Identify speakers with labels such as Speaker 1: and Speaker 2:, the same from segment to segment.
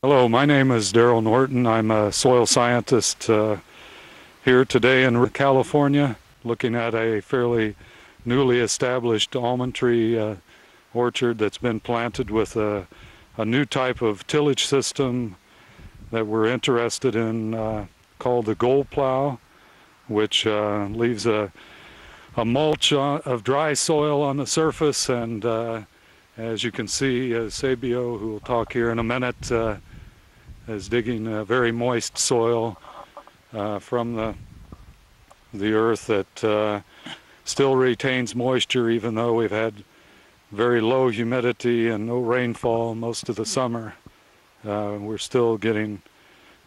Speaker 1: Hello, my name is Daryl Norton. I'm a soil scientist here today in California, looking at a fairly newly established almond tree orchard that's been planted with a new type of tillage system that we're interested in called the gold plow, which leaves a mulch of dry soil on the surface, and as you can see, Sabio, who will talk here in a minute, is digging very moist soil from the earth that still retains moisture, even though we've had very low humidity and no rainfall most of the summer. We're still getting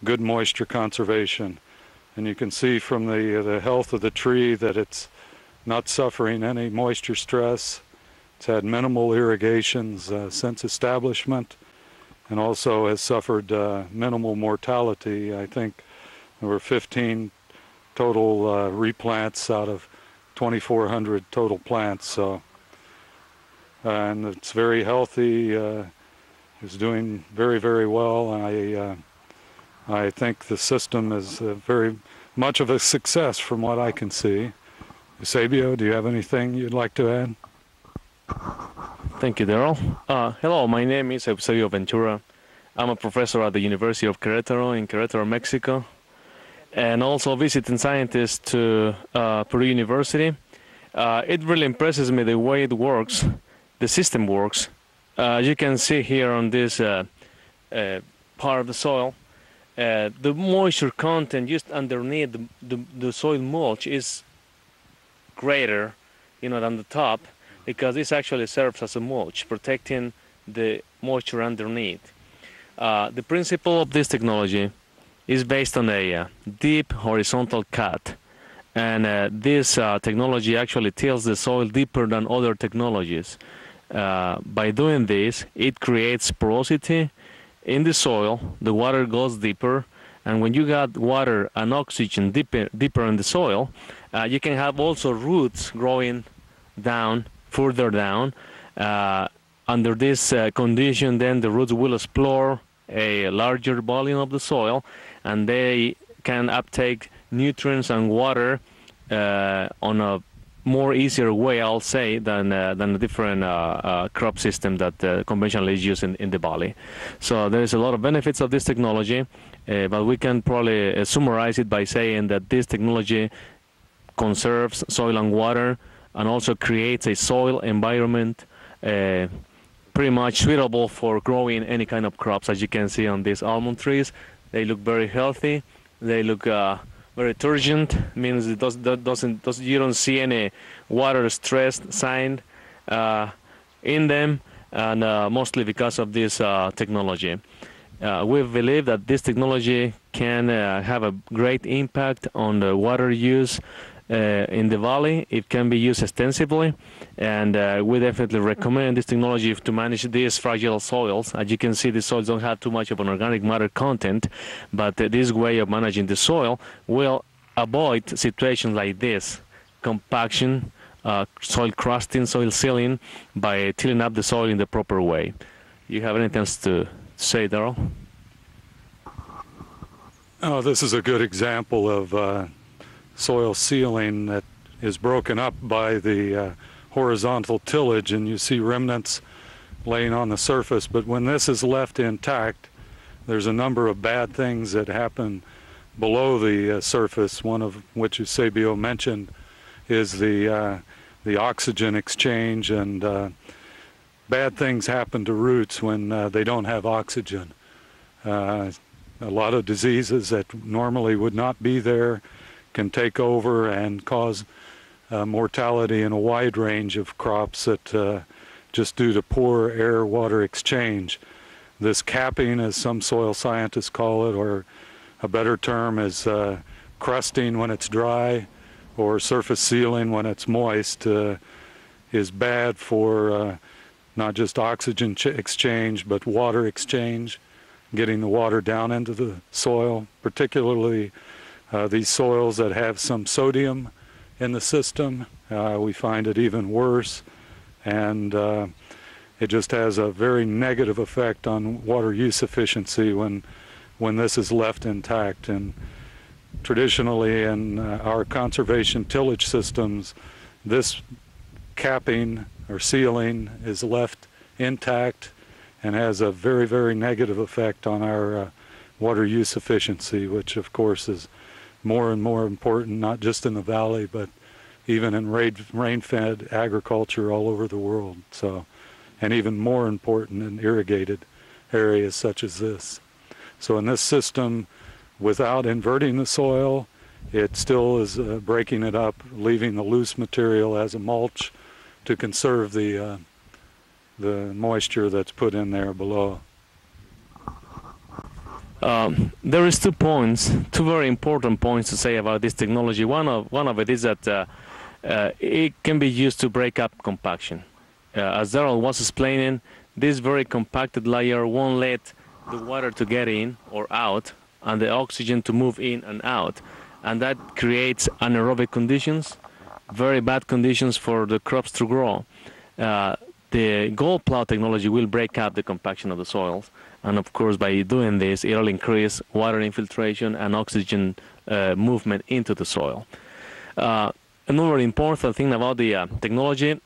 Speaker 1: good moisture conservation, and you can see from the health of the tree that it's not suffering any moisture stress. It's had minimal irrigations since establishment, and also has suffered minimal mortality. I think there were 15 total replants out of 2,400 total plants. So, and it's very healthy. It's doing very, very well. I think the system is very much of a success from what I can see. Sabio, do you have anything you'd like to add?
Speaker 2: Thank you, Daryl. Hello, my name is Eusebio Ventura. I'm a professor at the University of Querétaro in Querétaro, Mexico, and also visiting scientist to Peru University. It really impresses me the way it works, the system works. You can see here on this part of the soil, the moisture content just underneath the soil mulch is greater, than the top, because this actually serves as a mulch, protecting the moisture underneath. The principle of this technology is based on a deep horizontal cut, and this technology actually tills the soil deeper than other technologies. By doing this, it creates porosity in the soil, the water goes deeper, and when you got water and oxygen deeper in the soil, you can have also roots growing down, further down. Under this condition, then the roots will explore a larger volume of the soil, and they can uptake nutrients and water on a more easier way, I'll say, than a different crop system that conventionally is used in the valley. So there is a lot of benefits of this technology, but we can probably summarize it by saying that this technology conserves soil and water, and also creates a soil environment pretty much suitable for growing any kind of crops. As you can see on these almond trees, they look very healthy. They look very turgent, means it you don't see any water stress sign in them, and mostly because of this technology. We believe that this technology can have a great impact on the water use in the valley. It can be used extensively, and we definitely recommend this technology to manage these fragile soils. As you can see, the soils don't have too much of an organic matter content, but this way of managing the soil will avoid situations like this: compaction, soil crusting, soil sealing, by tilling up the soil in the proper way. You have anything else to say, Daryl?
Speaker 1: Oh, this is a good example of soil sealing that is broken up by the horizontal tillage, and you see remnants laying on the surface. But when this is left intact, there's a number of bad things that happen below the surface, one of which, as Sabio mentioned, is the oxygen exchange, and bad things happen to roots when they don't have oxygen. A lot of diseases that normally would not be there can take over and cause mortality in a wide range of crops that just due to poor air-water exchange. This capping, as some soil scientists call it, or a better term is crusting when it's dry, or surface sealing when it's moist, is bad for not just oxygen exchange, but water exchange, getting the water down into the soil, particularly these soils that have some sodium in the system. We find it even worse, and it just has a very negative effect on water use efficiency when this is left intact. And traditionally in our conservation tillage systems, this capping or sealing is left intact and has a very, very negative effect on our water use efficiency, which of course is more and more important, not just in the valley, but even in rain-fed agriculture all over the world. So, and even more important in irrigated areas such as this. So in this system, without inverting the soil, it still is breaking it up, leaving the loose material as a mulch to conserve the moisture that's put in there below.
Speaker 2: There is 2 points, 2 very important points to say about this technology. One of it is that it can be used to break up compaction. As Daryl was explaining, this very compacted layer won't let the water to get in or out and the oxygen to move in and out, and that creates anaerobic conditions, very bad conditions for the crops to grow. The gold plow technology will break up the compaction of the soils, and of course by doing this it will increase water infiltration and oxygen movement into the soil. Another important thing about the technology,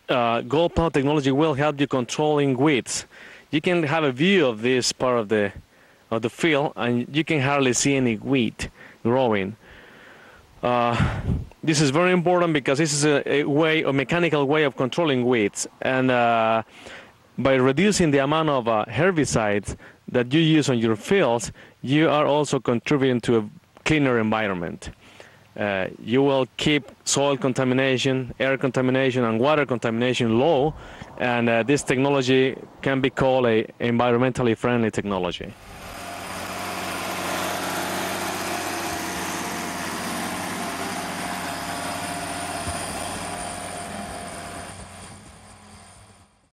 Speaker 2: gold plow technology will help you controlling weeds. You can have a view of this part of the field and you can hardly see any weed growing. This is very important because this is a mechanical way of controlling weeds, and by reducing the amount of herbicides that you use on your fields, you are also contributing to a cleaner environment. You will keep soil contamination, air contamination, and water contamination low, and this technology can be called an environmentally friendly technology.